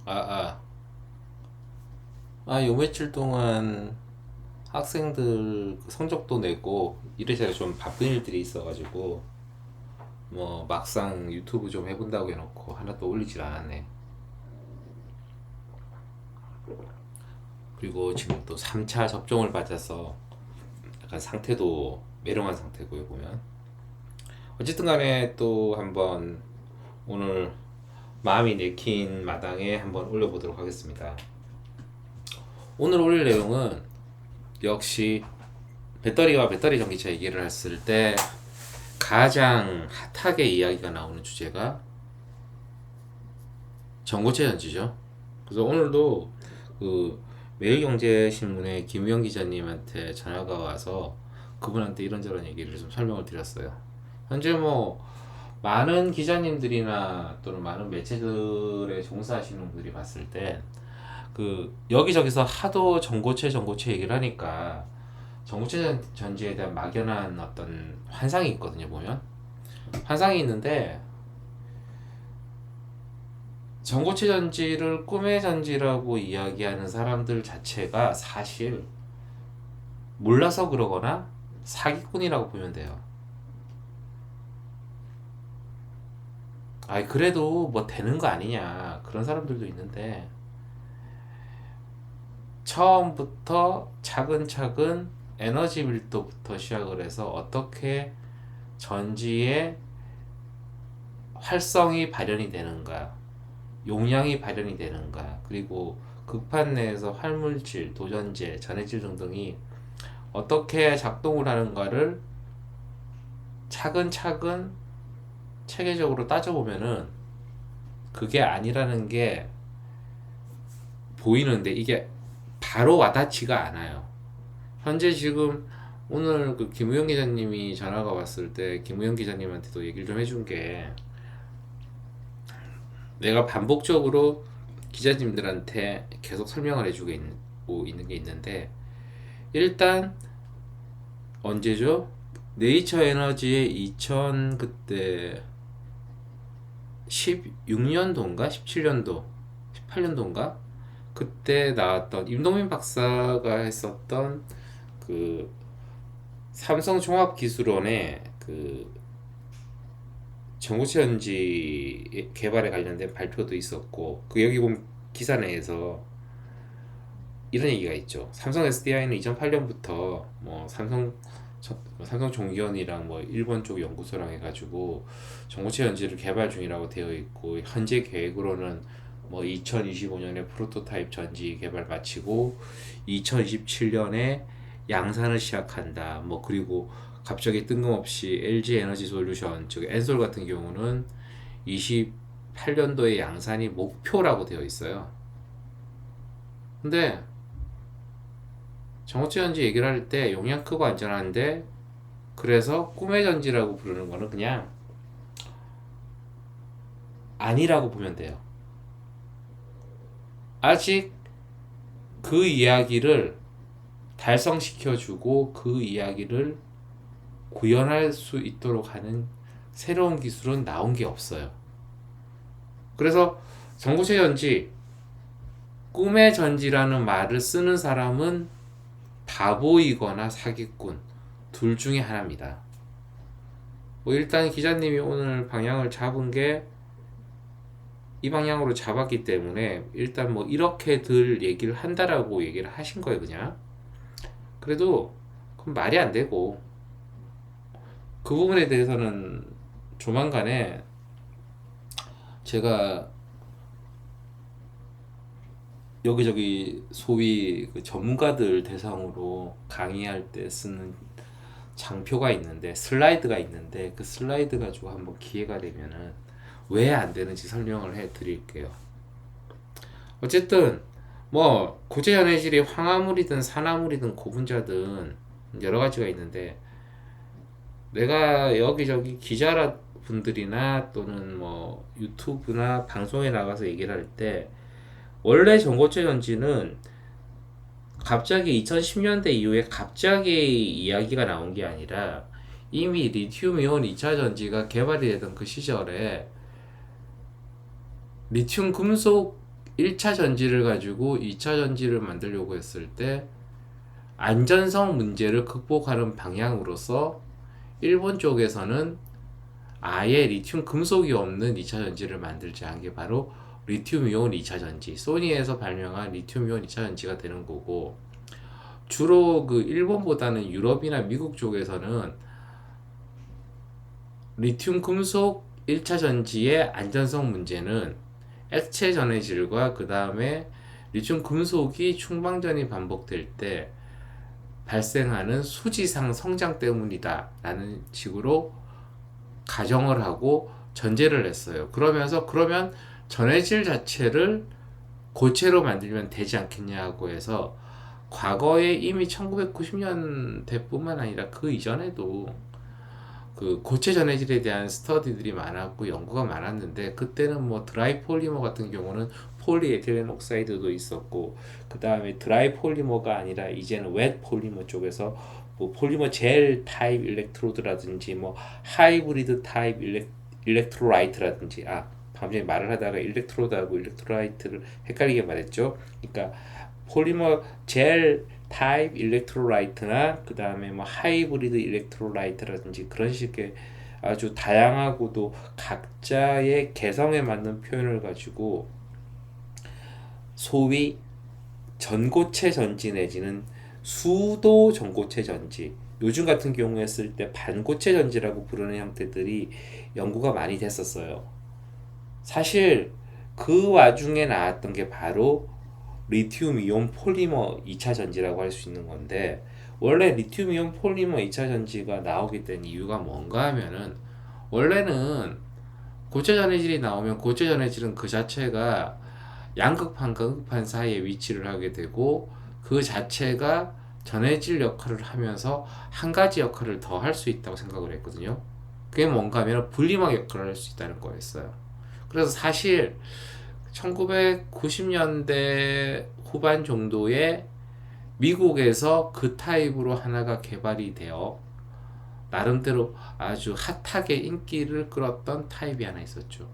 아, 아. 요 며칠 동안 학생들 그 성적도 내고 이래저래 좀 바쁜 일들이 있어가지고 뭐 막상 유튜브 좀 해본다고 해놓고 하나 또 올리질 않았네. 그리고 지금 또 3차 접종을 받아서 약간 상태도 메롱한 상태고요, 보면. 어쨌든 간에 또 한번 오늘 마음이 내킨 마당에 한번 올려보도록 하겠습니다. 오늘 올릴 내용은 역시 배터리와 배터리 전기차 얘기를 했을 때 가장 핫하게 이야기가 나오는 주제가 전고체 전지죠. 그래서 오늘도 그 매일경제신문의 김우영 기자님한테 전화가 와서 그분한테 이런저런 얘기를 좀 설명을 드렸어요. 현재 뭐 많은 기자님들이나 또는 많은 매체들에 종사하시는 분들이 봤을 때 그 여기저기서 하도 전고체 얘기를 하니까 전고체 전지에 대한 막연한 어떤 환상이 있거든요. 보면 환상이 있는데 전고체 전지를 꿈의 전지라고 이야기하는 사람들 자체가 사실 몰라서 그러거나 사기꾼이라고 보면 돼요. 그래도 뭐 되는 거 아니냐 그런 사람들도 있는데 처음부터 차근차근 에너지 밀도부터 시작을 해서 어떻게 전지의 활성이 발현이 되는가, 용량이 발현이 되는가, 그리고 극판 내에서 활물질, 도전제, 전해질 등등이 어떻게 작동을 하는가를 차근차근 체계적으로 따져보면은 그게 아니라는 게 보이는데 이게 바로 와닿지가 않아요. 현재 지금 오늘 그 김우영 기자님이 전화가 왔을 때 김우영 기자님한테도 얘기를 좀 해준 게 내가 반복적으로 기자님들한테 계속 설명을 해주고 있는 게 있는데 일단 언제죠? 네이처 에너지의 2000 그때 16년도인가 17년도 18년도인가 그때 나왔던 임동민 박사가 했었던 그 삼성종합기술원의 그 전고체 전지 개발에 관련된 발표도 있었고 그 여기 보면 기사 내에서 이런 얘기가 있죠. 삼성 SDI는 2008년부터 뭐 삼성 종기원이랑 뭐 일본 쪽 연구소랑 해가지고 전고체 전지를 개발 중이라고 되어 있고 현재 계획으로는 뭐 2025년에 프로토타입 전지 개발 마치고 2027년에 양산을 시작한다. 뭐 그리고 갑자기 뜬금없이 LG 에너지 솔루션 즉 엔솔 같은 경우는 28년도에 양산이 목표라고 되어 있어요. 근데 정오체 전지 얘기를 할 때 용량 크고 안전한데 그래서 꿈의 전지라고 부르는 거는 그냥 아니라고 보면 돼요. 아직 그 이야기를 달성시켜주고 그 이야기를 구현할 수 있도록 하는 새로운 기술은 나온 게 없어요. 그래서 전고체 전지, 꿈의 전지라는 말을 쓰는 사람은 바보이거나 사기꾼 둘 중에 하나입니다. 뭐 일단 기자님이 오늘 방향을 잡은 게 이 방향으로 잡았기 때문에 일단 뭐 이렇게들 얘기를 한다라고 얘기를 하신 거예요 그냥. 그래도 그건 말이 안 되고 그 부분에 대해서는 조만간에 제가 여기저기 소위 그 전문가들 대상으로 강의할 때 쓰는 장표가 있는데 슬라이드가 있는데 그 슬라이드 가지고 한번 기회가 되면은 왜 안 되는지 설명을 해 드릴게요. 어쨌든 뭐 고체연해질이 황화물이든 산화물이든 고분자든 여러 가지가 있는데 내가 여기저기 기자 분들이나 또는 뭐 유튜브나 방송에 나가서 얘기를 할 때 원래 전고체 전지는 갑자기 2010년대 이후에 갑자기 이야기가 나온 게 아니라 이미 리튬 이온 2차 전지가 개발이 되던 그 시절에 리튬 금속에 1차 전지를 가지고 2차 전지를 만들려고 했을 때 안전성 문제를 극복하는 방향으로서 일본 쪽에서는 아예 리튬 금속이 없는 2차 전지를 만들자 한 게 바로 리튬 이온 2차 전지, 소니에서 발명한 리튬 이온 2차 전지가 되는 거고, 주로 그 일본보다는 유럽이나 미국 쪽에서는 리튬 금속 1차 전지의 안전성 문제는 액체 전해질과 그 다음에 리튬 금속이 충방전이 반복될 때 발생하는 수지상 성장 때문이다 라는 식으로 가정을 하고 전제를 했어요. 그러면 전해질 자체를 고체로 만들면 되지 않겠냐고 해서 과거에 이미 1990년대뿐만 아니라 그 이전에도 그 고체 전해질에 대한 스터디들이 많았고 연구가 많았는데, 그때는 뭐 드라이 폴리머 같은 경우는 폴리에틸렌 옥사이드도 있었고, 그 다음에 드라이 폴리머가 아니라 이제는 웻 폴리머 쪽에서 뭐 폴리머 젤 타입 일렉트로드라든지 뭐 하이브리드 타입 일렉트로라이트라든지, 방금 전에 말을 하다가 일렉트로드하고 일렉트로라이트를 헷갈리게 말했죠. 그러니까 폴리머 젤 타입 일렉트로라이트나 그 다음에 뭐 하이브리드 일렉트로라이트라든지 그런 식의 아주 다양하고도 각자의 개성에 맞는 표현을 가지고 소위 전고체 전지 내지는 수도 전고체 전지, 요즘 같은 경우에 쓸 때 반고체 전지라고 부르는 형태들이 연구가 많이 됐었어요. 사실 그 와중에 나왔던 게 바로 리튬 이온 폴리머 2차 전지라고 할 수 있는 건데, 원래 리튬 이온 폴리머 2차 전지가 나오게 된 이유가 뭔가 하면은, 원래는 고체 전해질이 나오면 고체 전해질은 그 자체가 양극판과 극판 사이에 위치를 하게 되고, 그 자체가 전해질 역할을 하면서 한 가지 역할을 더 할 수 있다고 생각을 했거든요. 그게 뭔가 하면 분리막 역할을 할 수 있다는 거였어요. 그래서 사실 1990년대 후반 정도에 미국에서 그 타입으로 하나가 개발이 되어 나름대로 아주 핫하게 인기를 끌었던 타입이 하나 있었죠.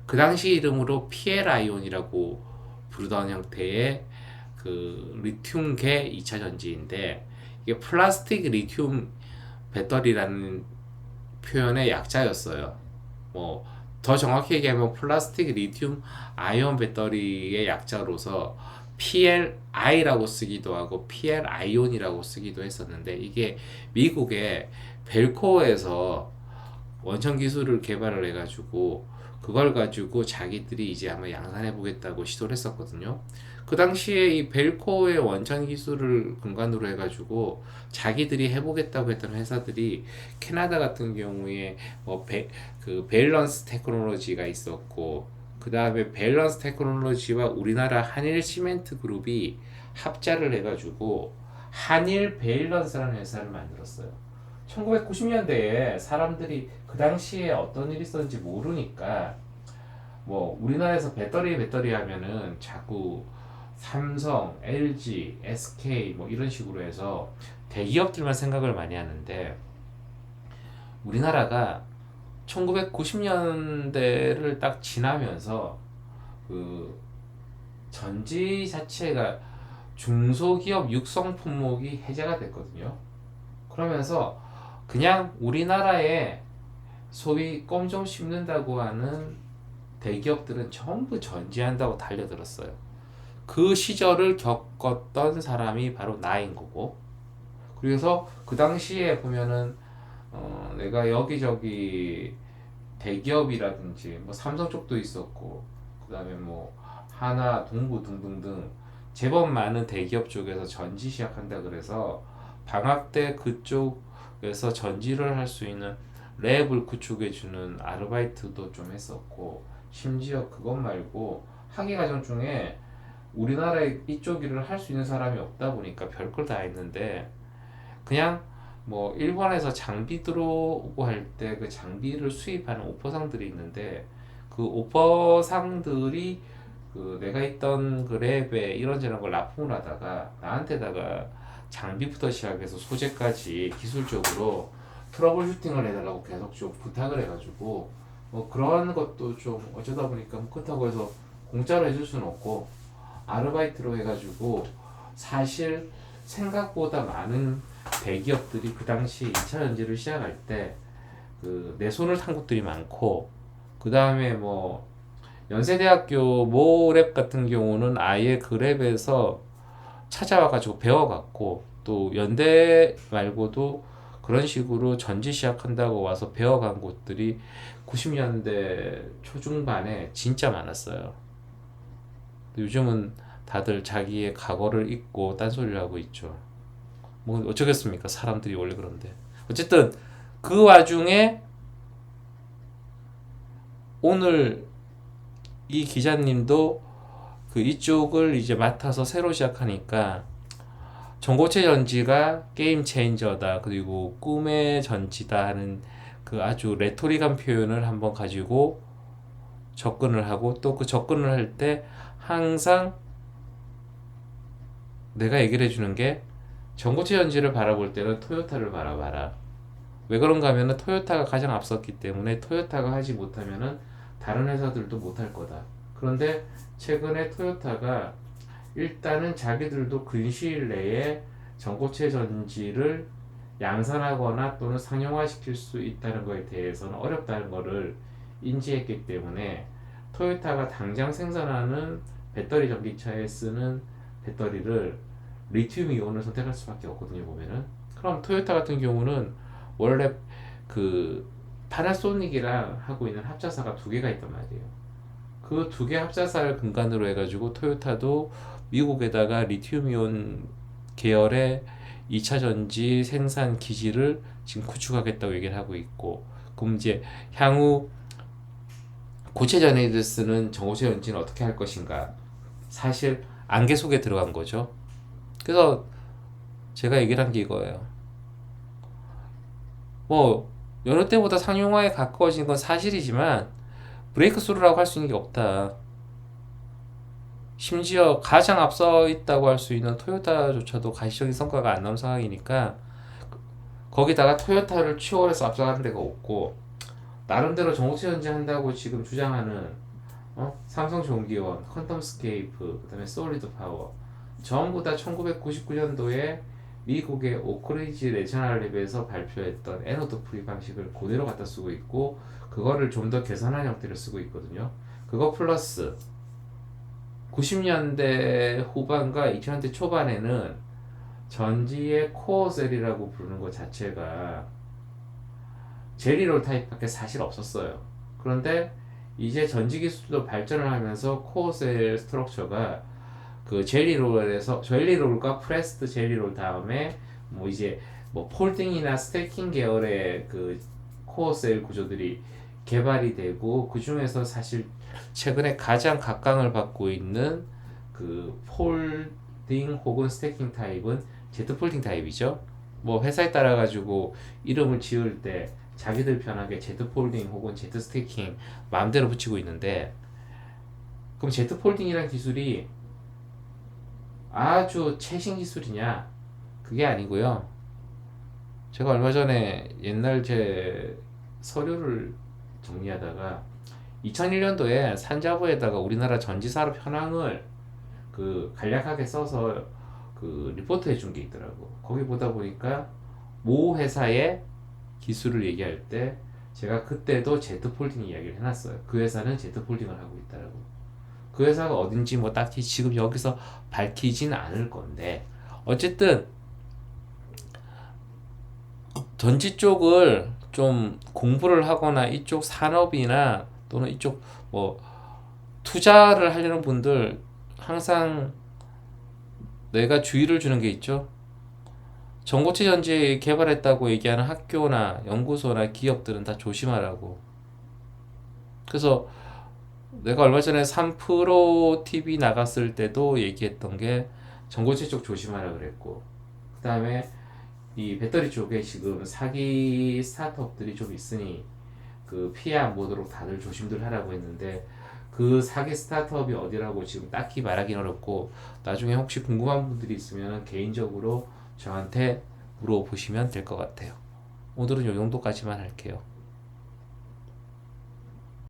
그 당시 이름으로 PL아이온이라고 부르던 형태의 그 리튬계 2차 전지인데, 이게 플라스틱 리튬 배터리라는 표현의 약자였어요. 뭐 더 정확히 얘기하면 플라스틱 리튬 아이온 배터리의 약자로서 PLI라고 쓰기도 하고 PL아이온이라고 쓰기도 했었는데, 이게 미국의 벨코어에서 원천 기술을 개발을 해가지고 그걸 가지고 자기들이 이제 한번 양산해 보겠다고 시도를 했었거든요. 그 당시에 이 벨코의 원천 기술을 근간으로 해가지고 자기들이 해보겠다고 했던 회사들이 캐나다 같은 경우에 그 밸런스 테크놀로지가 있었고, 그 다음에 밸런스 테크놀로지와 우리나라 한일 시멘트 그룹이 합자를 해가지고 한일 밸런스라는 회사를 만들었어요. 1990년대에 사람들이 그 당시에 어떤 일이 있었는지 모르니까, 뭐 우리나라에서 배터리 하면은 자꾸 삼성, LG, SK 뭐 이런 식으로 해서 대기업들만 생각을 많이 하는데, 우리나라가 1990년대를 딱 지나면서 그 전지 자체가 중소기업 육성 품목이 해제가 됐거든요. 그러면서 그냥 우리나라에 소위 껌 좀 씹는다고 하는 대기업들은 전부 전지한다고 달려들었어요. 그 시절을 겪었던 사람이 바로 나인 거고, 그래서 그 당시에 보면은 내가 여기저기 대기업이라든지 뭐 삼성 쪽도 있었고, 그 다음에 뭐 하나, 동부 등등등 제법 많은 대기업 쪽에서 전지 시작한다 그래서 방학 때 그쪽에서 전지를 할 수 있는 랩을 구축해주는 아르바이트도 좀 했었고, 심지어 그것 말고 학위 과정 중에 우리나라에 이쪽 일을 할 수 있는 사람이 없다 보니까 별걸 다 했는데, 그냥 뭐 일본에서 장비 들어오고 할 때 그 장비를 수입하는 오퍼상들이 있는데, 그 오퍼상들이 그 내가 있던 그 랩에 이런저런 걸 납품을 하다가 나한테다가 장비부터 시작해서 소재까지 기술적으로 트러블 슈팅을 해달라고 계속 좀 부탁을 해가지고, 뭐 그런 것도 좀 어쩌다 보니까 뭐 그렇다고 해서 공짜로 해줄 수는 없고 아르바이트로 해가지고 사실 생각보다 많은 대기업들이 그 당시 2차 전지를 시작할 때 그 내 손을 탄 곳들이 많고 그 다음에 뭐 연세대학교 모랩 같은 경우는 아예 그 랩에서 찾아와가지고 배워갔고 또 연대 말고도 그런 식으로 전지 시작한다고 와서 배워간 곳들이 90년대 초중반에 진짜 많았어요. 요즘은 다들 자기의 과거를 잊고 딴소리를 하고 있죠. 뭐 어쩌겠습니까? 사람들이 원래 그런데. 어쨌든 그 와중에 오늘 이 기자님도 그 이쪽을 이제 맡아서 새로 시작하니까 전고체 전지가 게임 체인저다 그리고 꿈의 전지다 하는 그 아주 레토릭한 표현을 한번 가지고 접근을 하고 또 그 접근을 할 때 항상 내가 얘기를 해주는 게 전고체 전지를 바라볼 때는 토요타를 바라봐라. 왜 그런가 하면은 토요타가 가장 앞섰기 때문에 토요타가 하지 못하면은 다른 회사들도 못할 거다. 그런데 최근에 토요타가 일단은 자기들도 근시일 내에 전고체 전지를 양산하거나 또는 상용화시킬 수 있다는 것에 대해서는 어렵다는 것을 인지했기 때문에 토요타가 당장 생산하는 배터리 전기차에 쓰는 배터리를 리튬 이온을 선택할 수밖에 없거든요 보면은. 그럼 토요타 같은 경우는 원래 그 파나소닉이랑 하고 있는 합자사가 두 개가 있단 말이에요. 그 두 개 합자사를 근간으로 해가지고 토요타도 미국에다가 리튬이온 계열의 2차 전지 생산 기지를 지금 구축하겠다고 얘기를 하고 있고, 그럼 이제 향후 고체 전지를 쓰는 전고체 전지는 어떻게 할 것인가? 사실 안개 속에 들어간 거죠. 그래서 제가 얘기를 한 게 이거예요. 뭐 여느 때보다 상용화에 가까워진 건 사실이지만 브레이크 스루라고 할 수 있는 게 없다. 심지어 가장 앞서 있다고 할 수 있는 토요타조차도 가시적인 성과가 안 나온 상황이니까 거기다가 토요타를 추월해서 앞서가는 데가 없고 나름대로 전고체 전지 한다고 지금 주장하는 삼성전기원, 퀀텀스케이프, 그다음에 솔리드 파워 전부 다 1999년도에 미국의 오크리지 내셔널 랩에서 발표했던 에너드 프리 방식을 그대로 갖다 쓰고 있고 그거를 좀 더 개선한 형태를 쓰고 있거든요. 그거 플러스 90년대 후반과 2000년대 초반에는 전지의 코어셀이라고 부르는 것 자체가 젤리롤 타입밖에 사실 없었어요. 그런데 이제 전지 기술도 발전을 하면서 코어셀 스트럭처가 그 젤리롤과 프레스드 젤리롤 다음에 뭐 이제 뭐 폴딩이나 스태킹 계열의 그 코어셀 구조들이 개발이 되고 그 중에서 사실 최근에 가장 각광을 받고 있는 그 폴딩 혹은 스태킹 타입은 제트 폴딩 타입이죠. 뭐 회사에 따라 가지고 이름을 지을 때 자기들 편하게 제트 폴딩 혹은 제트 스태킹 마음대로 붙이고 있는데 그럼 제트 폴딩이란 기술이 아주 최신 기술이냐? 그게 아니고요. 제가 얼마 전에 옛날 제 서류를 정리하다가 2001년도에 산자부에다가 우리나라 전지산업 현황을 그 간략하게 써서 그 리포트 해준 게 있더라고. 거기 보다 보니까 모 회사의 기술을 얘기할 때 제가 그때도 제트폴딩 이야기를 해놨어요. 그 회사는 제트폴딩을 하고 있다라고. 그 회사가 어딘지 뭐 딱히 지금 여기서 밝히진 않을 건데 어쨌든 전지 쪽을 좀 공부를 하거나 이쪽 산업이나 또는 이쪽 뭐 투자를 하려는 분들 항상 내가 주의를 주는 게 있죠. 전고체 전지 개발했다고 얘기하는 학교나 연구소나 기업들은 다 조심하라고. 그래서 내가 얼마 전에 3프로 TV 나갔을 때도 얘기했던 게 전고체 쪽 조심하라 그랬고 그 다음에 이 배터리 쪽에 지금 사기 스타트업들이 좀 있으니 그 피해 안 보도록 다들 조심들 하라고 했는데 그 사기 스타트업이 어디라고 지금 딱히 말하기는 어렵고 나중에 혹시 궁금한 분들이 있으면 개인적으로 저한테 물어보시면 될 것 같아요. 오늘은 이 정도까지만 할게요.